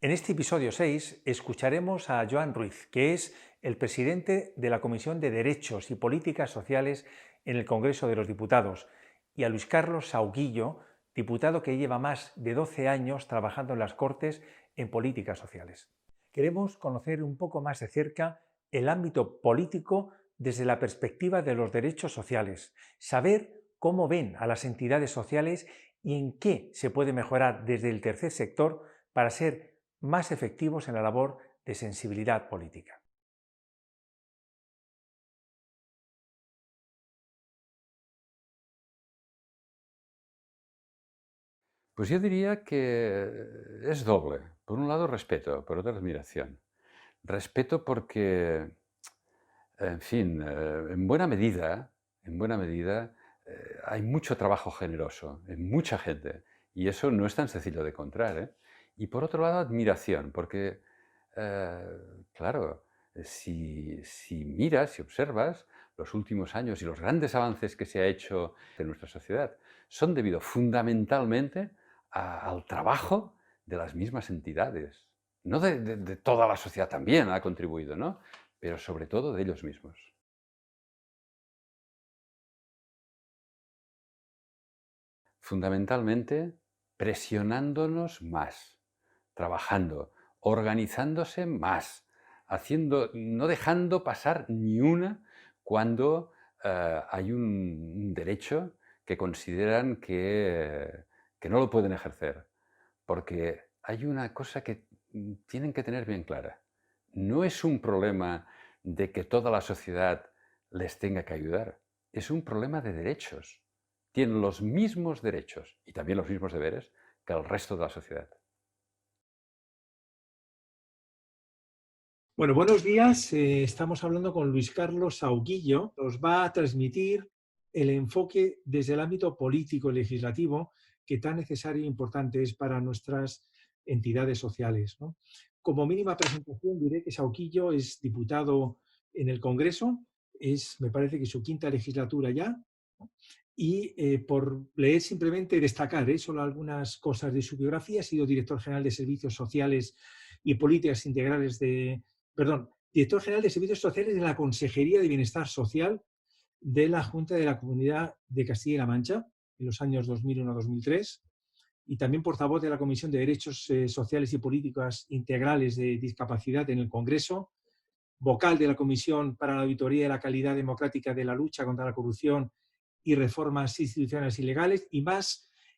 En este episodio 6 escucharemos a Joan Ruiz, que es el presidente de la Comisión de Derechos y Políticas Sociales en el Congreso de los Diputados, y a Luis Carlos Sahuguillo, diputado que lleva más de 12 años trabajando en las Cortes en políticas sociales. Queremos conocer un poco más de cerca el ámbito político desde la perspectiva de los derechos sociales, saber cómo ven a las entidades sociales y en qué se puede mejorar desde el tercer sector para ser más efectivos en la labor de sensibilidad política. Pues yo diría que es doble. Por un lado, respeto, por otro, admiración. Respeto porque, en fin, en buena medida, hay mucho trabajo generoso en mucha gente y eso no es tan sencillo de encontrar, ¿eh? Y por otro lado, admiración, porque, eh, claro, si miras, si observas los últimos años y los grandes avances que se ha hecho en nuestra sociedad, son debido fundamentalmente al trabajo de las mismas entidades. No de toda la sociedad también ha contribuido, ¿no? Pero sobre todo de ellos mismos. Fundamentalmente presionándonos más, trabajando, organizándose más, no dejando pasar ni una cuando hay un derecho que consideran que no lo pueden ejercer. Porque hay una cosa que tienen que tener bien clara. No es un problema de que toda la sociedad les tenga que ayudar. Es un problema de derechos. Tienen los mismos derechos y también los mismos deberes que el resto de la sociedad. Bueno, buenos días. Estamos hablando con Luis Carlos Sahuguillo. Nos va a transmitir el enfoque desde el ámbito político y legislativo que tan necesario e importante es para nuestras entidades sociales, ¿no? Como mínima presentación diré que Sahuguillo es diputado en el Congreso, me parece que su quinta legislatura ya, ¿no? Y por leer simplemente destacar solo algunas cosas de su biografía, ha sido director general de Servicios Sociales y Políticas Integrales director general de Servicios Sociales de la Consejería de Bienestar Social de la Junta de la Comunidad de Castilla y La Mancha en los años 2001-2003 y también portavoz de la Comisión de Derechos Sociales y Políticas Integrales de Discapacidad en el Congreso, vocal de la Comisión para la Auditoría de la Calidad Democrática de la Lucha contra la Corrupción y Reformas Institucionales y Legales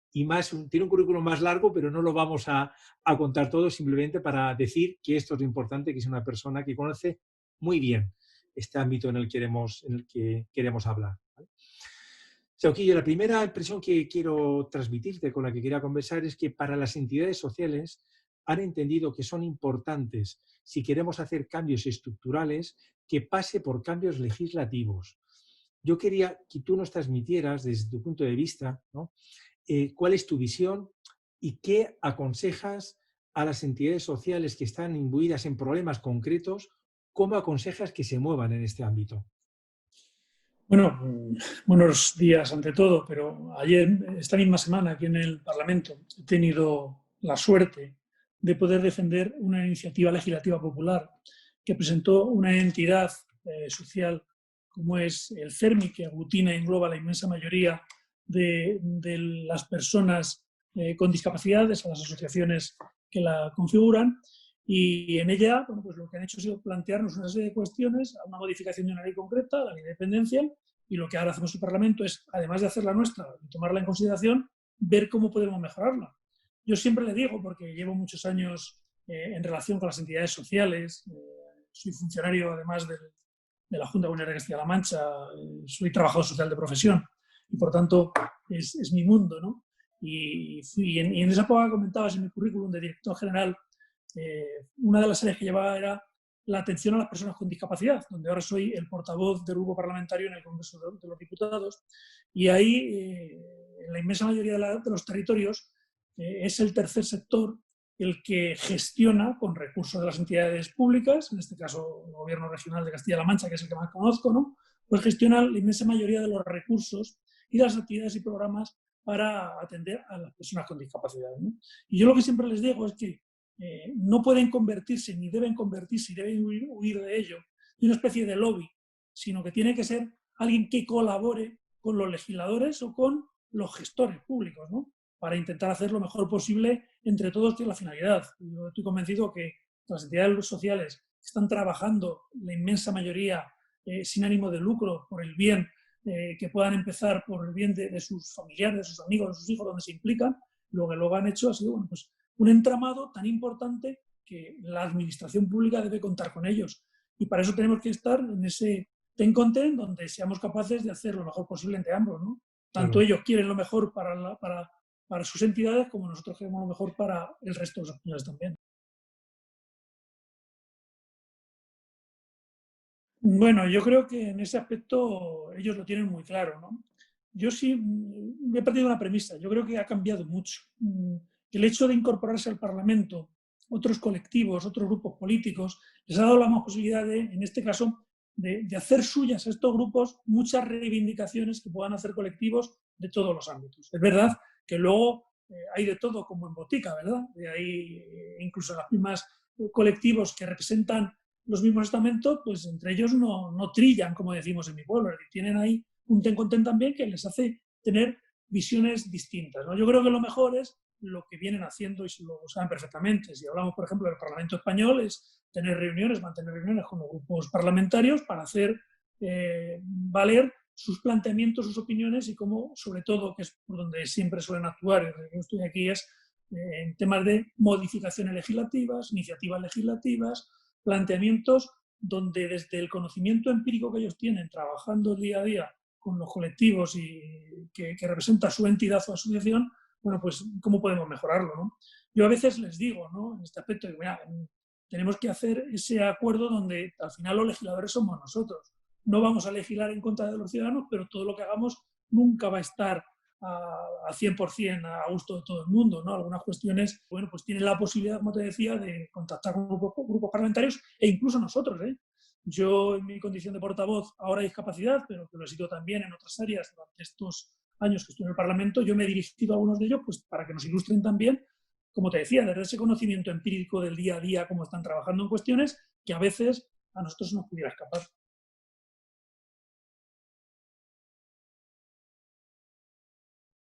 tiene un currículum más largo, pero no lo vamos a contar todo, simplemente para decir que esto es lo importante, que es una persona que conoce muy bien este ámbito en el que queremos hablar, ¿vale? Sauquillo, la primera impresión que quiero transmitirte, con la que quería conversar, es que para las entidades sociales han entendido que son importantes, si queremos hacer cambios estructurales, que pase por cambios legislativos. Yo quería que tú nos transmitieras, desde tu punto de vista, ¿no?, cuál es tu visión y qué aconsejas a las entidades sociales que están imbuidas en problemas concretos, cómo aconsejas que se muevan en este ámbito. Bueno, buenos días ante todo, pero ayer, esta misma semana, aquí en el Parlamento, he tenido la suerte de poder defender una iniciativa legislativa popular que presentó una entidad social como es el CERMI, que aglutina y engloba la inmensa mayoría de las personas con discapacidades, a las asociaciones que la configuran, y en ella, bueno, pues lo que han hecho ha sido plantearnos una serie de cuestiones a una modificación de una ley concreta, la ley de dependencia, y lo que ahora hacemos en el Parlamento es, además de hacer la nuestra y tomarla en consideración, ver cómo podemos mejorarla. Yo siempre le digo, porque llevo muchos años en relación con las entidades sociales, soy funcionario además de la Junta Comunitaria de Castilla-La Mancha, soy trabajador social de profesión y por tanto es mi mundo, ¿no? Y en esa época comentabas en mi currículum de director general, una de las áreas que llevaba era la atención a las personas con discapacidad, donde ahora soy el portavoz del grupo parlamentario en el Congreso de los Diputados, y ahí, en la inmensa mayoría de los territorios, es el tercer sector el que gestiona con recursos de las entidades públicas, en este caso el Gobierno Regional de Castilla-La Mancha, que es el que más conozco, ¿no?, pues gestiona la inmensa mayoría de los recursos y de las actividades y programas para atender a las personas con discapacidad, ¿no? Y yo lo que siempre les digo es que no pueden convertirse, ni deben convertirse, y deben huir de ello, de una especie de lobby, sino que tiene que ser alguien que colabore con los legisladores o con los gestores públicos, ¿no? Para intentar hacer lo mejor posible entre todos, que es la finalidad. Yo estoy convencido que las entidades sociales están trabajando, la inmensa mayoría, sin ánimo de lucro, por el bien, que puedan empezar por el bien de sus familiares, de sus amigos, de sus hijos, donde se implican. Lo que luego han hecho ha sido, bueno, pues, un entramado tan importante que la administración pública debe contar con ellos. Y para eso tenemos que estar en ese ten con ten, donde seamos capaces de hacer lo mejor posible entre ambos, ¿no? Tanto ellos quieren lo mejor para sus entidades, como nosotros queremos lo mejor para el resto de los españoles también. Bueno, yo creo que en ese aspecto ellos lo tienen muy claro, ¿no? Yo sí he perdido una premisa. Yo creo que ha cambiado mucho. El hecho de incorporarse al Parlamento otros colectivos, otros grupos políticos, les ha dado la posibilidad de, en este caso, de hacer suyas a estos grupos muchas reivindicaciones que puedan hacer colectivos de todos los ámbitos. Es verdad que luego hay de todo como en botica, ¿verdad? Hay incluso las mismas colectivos que representan los mismos estamentos, pues entre ellos no trillan, como decimos en mi pueblo. Tienen ahí un ten con ten también que les hace tener visiones distintas, ¿no? Yo creo que lo mejor es lo que vienen haciendo y lo saben perfectamente. Si hablamos, por ejemplo, del Parlamento español, es tener reuniones, mantener reuniones con los grupos parlamentarios para hacer valer sus planteamientos, sus opiniones y cómo, sobre todo, que es por donde siempre suelen actuar, y desde que yo estoy aquí, es en temas de modificaciones legislativas, iniciativas legislativas, planteamientos donde desde el conocimiento empírico que ellos tienen, trabajando día a día con los colectivos y que representa su entidad o asociación, bueno, pues cómo podemos mejorarlo, ¿no? Yo a veces les digo, ¿no?, en este aspecto, que mira, tenemos que hacer ese acuerdo donde al final los legisladores somos nosotros. No vamos a legislar en contra de los ciudadanos, pero todo lo que hagamos nunca va a estar a 100% a gusto de todo el mundo, ¿no? Algunas cuestiones, bueno, pues tienen la posibilidad, como te decía, de contactar con grupos parlamentarios e incluso nosotros, ¿eh? Yo, en mi condición de portavoz, ahora hay discapacidad, pero que lo he sido también en otras áreas durante estos años que estuve en el Parlamento, yo me he dirigido a algunos de ellos pues, para que nos ilustren también, como te decía, desde ese conocimiento empírico del día a día, cómo están trabajando en cuestiones que a veces a nosotros nos pudiera escapar.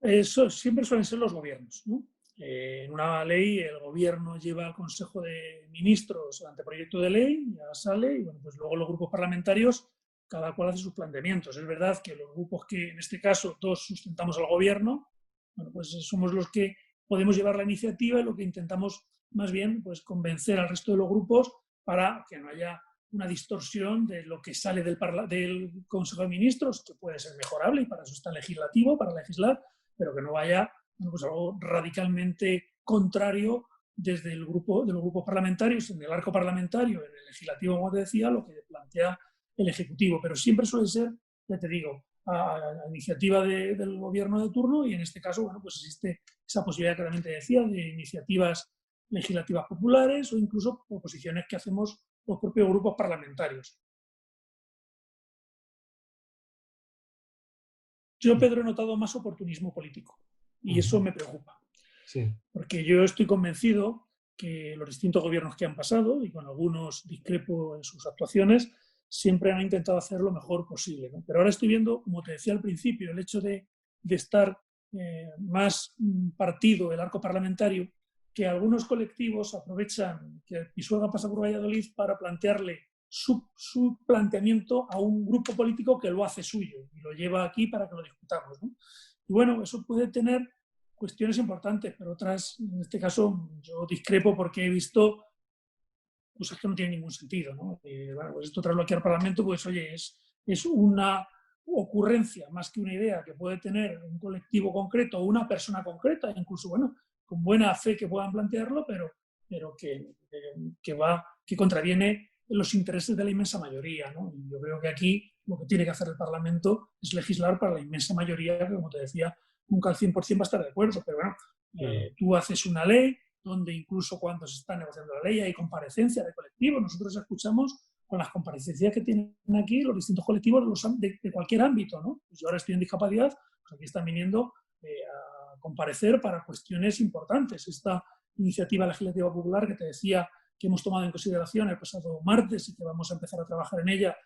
Eso siempre suelen ser los gobiernos, ¿no? En una ley el gobierno lleva al Consejo de Ministros el anteproyecto de ley, ya sale, y bueno, pues luego los grupos parlamentarios, cada cual hace sus planteamientos. Es verdad que los grupos que en este caso todos sustentamos al gobierno, bueno, pues somos los que podemos llevar la iniciativa y lo que intentamos más bien pues convencer al resto de los grupos para que no haya una distorsión de lo que sale del Consejo de Ministros, que puede ser mejorable y para eso está el legislativo, para legislar, pero que no vaya pues algo radicalmente contrario desde el grupo de los grupos parlamentarios, en el arco parlamentario, en el legislativo, como te decía, lo que plantea el ejecutivo. Pero siempre suele ser, ya te digo, a iniciativa del gobierno de turno y en este caso, bueno, pues existe esa posibilidad que también te decía de iniciativas legislativas populares o incluso proposiciones que hacemos los propios grupos parlamentarios. Yo, Pedro, he notado más oportunismo político y eso me preocupa. Sí. Porque yo estoy convencido que los distintos gobiernos que han pasado, y con algunos discrepo en sus actuaciones, siempre han intentado hacer lo mejor posible, ¿no? Pero ahora estoy viendo, como te decía al principio, el hecho de estar más partido el arco parlamentario, que algunos colectivos aprovechan que Pisuerga pasa por Valladolid para plantearle su planteamiento a un grupo político que lo hace suyo y lo lleva aquí para que lo discutamos, ¿no? Y bueno, eso puede tener cuestiones importantes, pero otras, en este caso, yo discrepo porque he visto cosas que no tienen ningún sentido, ¿no? Bueno, pues esto traerlo aquí al Parlamento, pues oye, es una ocurrencia más que una idea que puede tener un colectivo concreto o una persona concreta, incluso, bueno, con buena fe que puedan plantearlo, pero que contraviene los intereses de la inmensa mayoría, ¿no? Y yo creo que aquí lo que tiene que hacer el Parlamento es legislar para la inmensa mayoría, que como te decía, nunca al 100% va a estar de acuerdo, pero bueno, tú haces una ley donde incluso cuando se está negociando la ley hay comparecencia de colectivos. Nosotros escuchamos con las comparecencias que tienen aquí los distintos colectivos de cualquier ámbito, ¿no? Pues yo ahora estoy en discapacidad, pues aquí están viniendo a comparecer para cuestiones importantes. iniciativa legislativa popular que te decía que hemos tomado en consideración el pasado martes y que vamos a empezar a trabajar en ella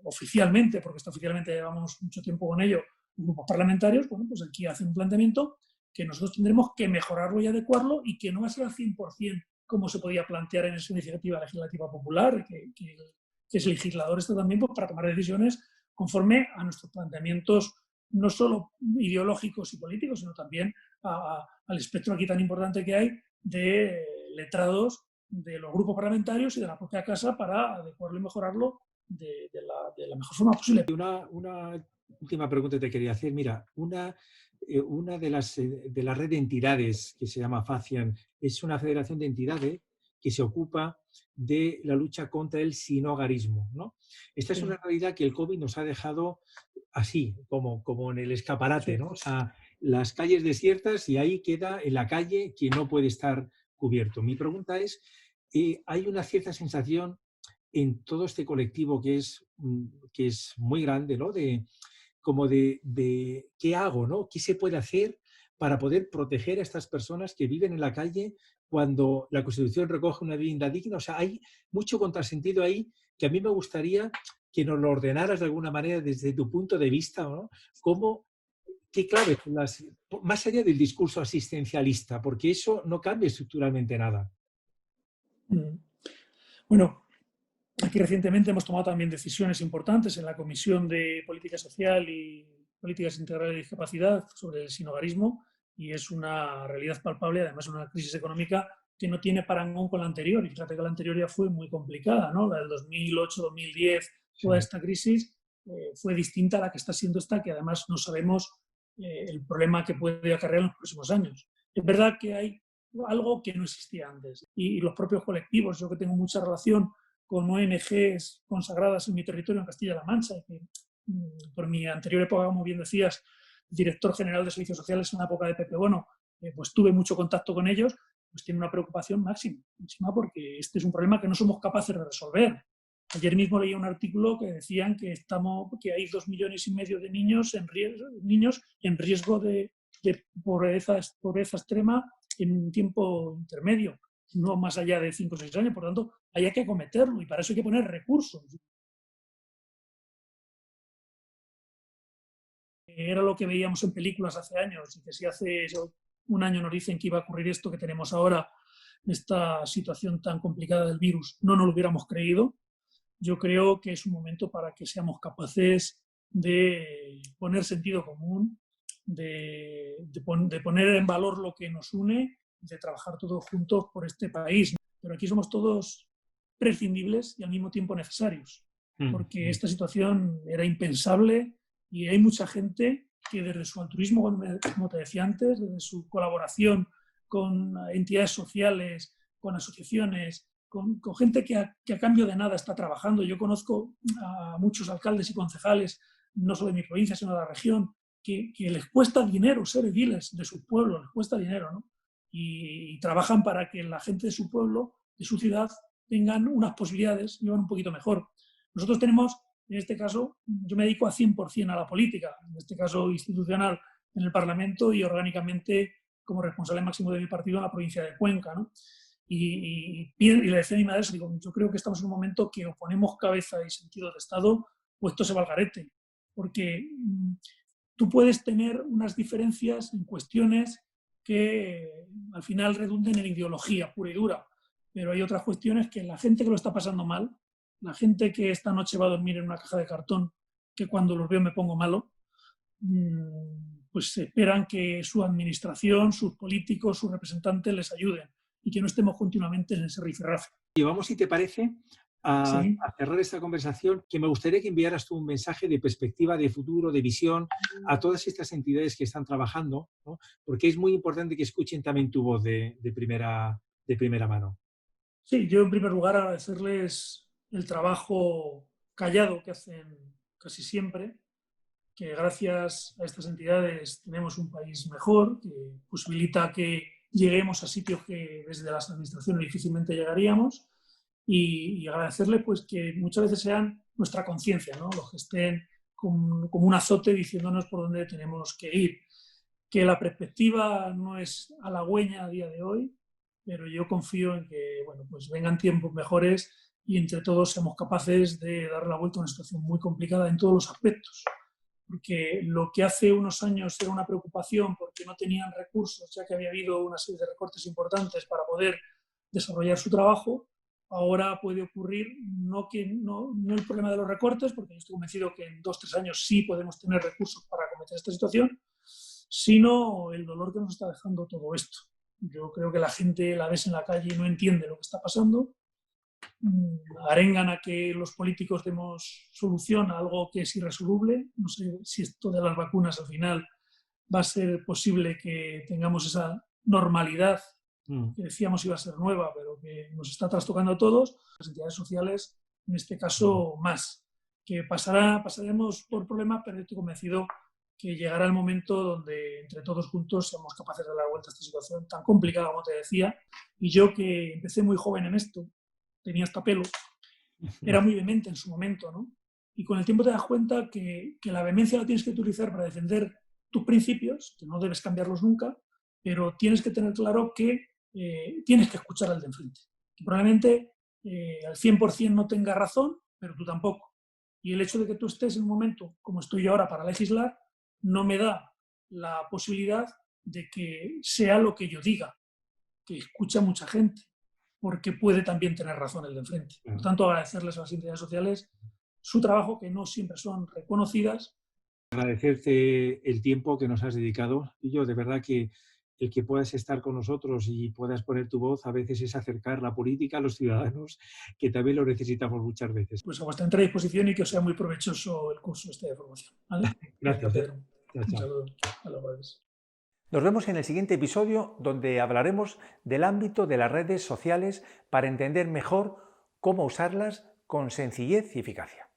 oficialmente, porque oficialmente llevamos mucho tiempo con ello, grupos parlamentarios. Bueno, pues aquí hace un planteamiento que nosotros tendremos que mejorarlo y adecuarlo, y que no va a ser al 100% como se podía plantear en esa iniciativa legislativa popular, que es el legislador está también pues, para tomar decisiones conforme a nuestros planteamientos, no solo ideológicos y políticos, sino también al espectro aquí tan importante que hay de letrados de los grupos parlamentarios y de la propia casa para adecuarlo y mejorarlo de la mejor forma posible. Una última pregunta te quería hacer. Mira, una de la red de entidades que se llama FACIAN es una federación de entidades que se ocupa de la lucha contra el sinhogarismo, ¿no? Esta es una realidad que el COVID nos ha dejado así, como en el escaparate, ¿no? O sea, las calles desiertas y ahí queda en la calle quien no puede estar cubierto. Mi pregunta es, ¿hay una cierta sensación en todo este colectivo que es muy grande, ¿no? De qué hago, ¿no? ¿Qué se puede hacer para poder proteger a estas personas que viven en la calle cuando la Constitución recoge una vivienda digna? O sea, hay mucho contrasentido ahí que a mí me gustaría que nos lo ordenaras de alguna manera desde tu punto de vista, ¿no? ¿Qué claves son más allá del discurso asistencialista? Porque eso no cambia estructuralmente nada. Bueno, aquí recientemente hemos tomado también decisiones importantes en la Comisión de Política Social y Políticas Integrales de Discapacidad sobre el sinhogarismo, y es una realidad palpable, además una crisis económica que no tiene parangón con la anterior. Y fíjate que la anterior ya fue muy complicada, ¿no? La del 2008-2010, toda esta crisis fue distinta a la que está siendo esta, que además no sabemos el problema que puede acarrear en los próximos años. Es verdad que hay algo que no existía antes, y los propios colectivos, yo que tengo mucha relación con ONGs consagradas en mi territorio, en Castilla-La Mancha, que por mi anterior época, como bien decías, director general de Servicios Sociales en la época de Pepe Bueno, pues tuve mucho contacto con ellos, pues tienen una preocupación máxima, porque este es un problema que no somos capaces de resolver. Ayer mismo leía un artículo que decían que hay 2,5 millones de niños en riesgo de pobreza extrema en un tiempo intermedio, no más allá de 5 o 6 años. Por tanto, hay que acometerlo, y para eso hay que poner recursos. Era lo que veíamos en películas hace años, y que si hace un año nos dicen que iba a ocurrir esto que tenemos ahora, esta situación tan complicada del virus, no nos lo hubiéramos creído. Yo creo que es un momento para que seamos capaces de poner sentido común, de poner en valor lo que nos une, de trabajar todos juntos por este país. Pero aquí somos todos prescindibles y al mismo tiempo necesarios, porque esta situación era impensable, y hay mucha gente que desde su altruismo, como te decía antes, desde su colaboración con entidades sociales, con asociaciones, con gente que a cambio de nada está trabajando. Yo conozco a muchos alcaldes y concejales, no solo de mi provincia, sino de la región, que les cuesta dinero ser ediles de su pueblo, les cuesta dinero, ¿no? Y trabajan para que la gente de su pueblo, de su ciudad, tengan unas posibilidades, vivan un poquito mejor. Nosotros tenemos, en este caso, yo me dedico a 100% a la política, en este caso institucional en el Parlamento y orgánicamente como responsable máximo de mi partido en la provincia de Cuenca, ¿no? Y le decía a mi madre, digo, yo creo que estamos en un momento que o ponemos cabeza y sentido de Estado o esto se va al garete, porque tú puedes tener unas diferencias en cuestiones que al final redunden en ideología pura y dura, pero hay otras cuestiones que la gente que lo está pasando mal, la gente que esta noche va a dormir en una caja de cartón, que cuando los veo me pongo malo, pues esperan que su administración, sus políticos, sus representantes les ayuden, y que no estemos continuamente en ese rifirrafe. Y vamos, si te parece, a cerrar esta conversación, que me gustaría que enviaras tú un mensaje de perspectiva, de futuro, de visión a todas estas entidades que están trabajando, ¿no? Porque es muy importante que escuchen también tu voz de primera mano. Sí, yo en primer lugar agradecerles el trabajo callado que hacen casi siempre, que gracias a estas entidades tenemos un país mejor, que posibilita que lleguemos a sitios que desde las administraciones difícilmente llegaríamos, y agradecerle pues que muchas veces sean nuestra conciencia, ¿no? Los que estén como un azote diciéndonos por dónde tenemos que ir. que la perspectiva no es halagüeña a día de hoy, pero yo confío en que bueno, pues vengan tiempos mejores y entre todos seamos capaces de dar la vuelta a una situación muy complicada en todos los aspectos. Porque lo que hace unos años era una preocupación porque no tenían recursos, ya que había habido una serie de recortes importantes para poder desarrollar su trabajo, ahora puede ocurrir no el problema de los recortes, porque yo estoy convencido que en 2 o 3 años sí podemos tener recursos para acometer esta situación, sino el dolor que nos está dejando todo esto. Yo creo que la gente la ves en la calle y no entiende lo que está pasando, arengan a que los políticos demos solución a algo que es irresoluble. No sé si esto de las vacunas al final va a ser posible que tengamos esa normalidad que decíamos iba a ser nueva, pero que nos está trastocando a todos. Las entidades sociales, en este caso, más. Que pasaremos por problemas, pero estoy convencido que llegará el momento donde entre todos juntos seamos capaces de dar vuelta a esta situación tan complicada como te decía. Y yo, que empecé muy joven en esto, tenía hasta pelo, era muy vehemente en su momento, ¿no? Y con el tiempo te das cuenta que la vehemencia la tienes que utilizar para defender tus principios, que no debes cambiarlos nunca, pero tienes que tener claro que tienes que escuchar al de enfrente. Que probablemente al 100% no tenga razón, pero tú tampoco. Y el hecho de que tú estés en un momento, como estoy yo ahora, para legislar, no me da la posibilidad de que sea lo que yo diga, que escucha mucha gente, porque puede también tener razón el de enfrente. Por tanto, agradecerles a las entidades sociales su trabajo, que no siempre son reconocidas. Agradecerte el tiempo que nos has dedicado. Y yo, de verdad que el que puedas estar con nosotros y puedas poner tu voz a veces es acercar la política a los ciudadanos, que también lo necesitamos muchas veces. Pues a vuestra entera disposición y que os sea muy provechoso el curso este de formación. ¿Vale? Gracias. Pedro. Chao, chao. Un saludo. Hasta luego. Nos vemos en el siguiente episodio, donde hablaremos del ámbito de las redes sociales para entender mejor cómo usarlas con sencillez y eficacia.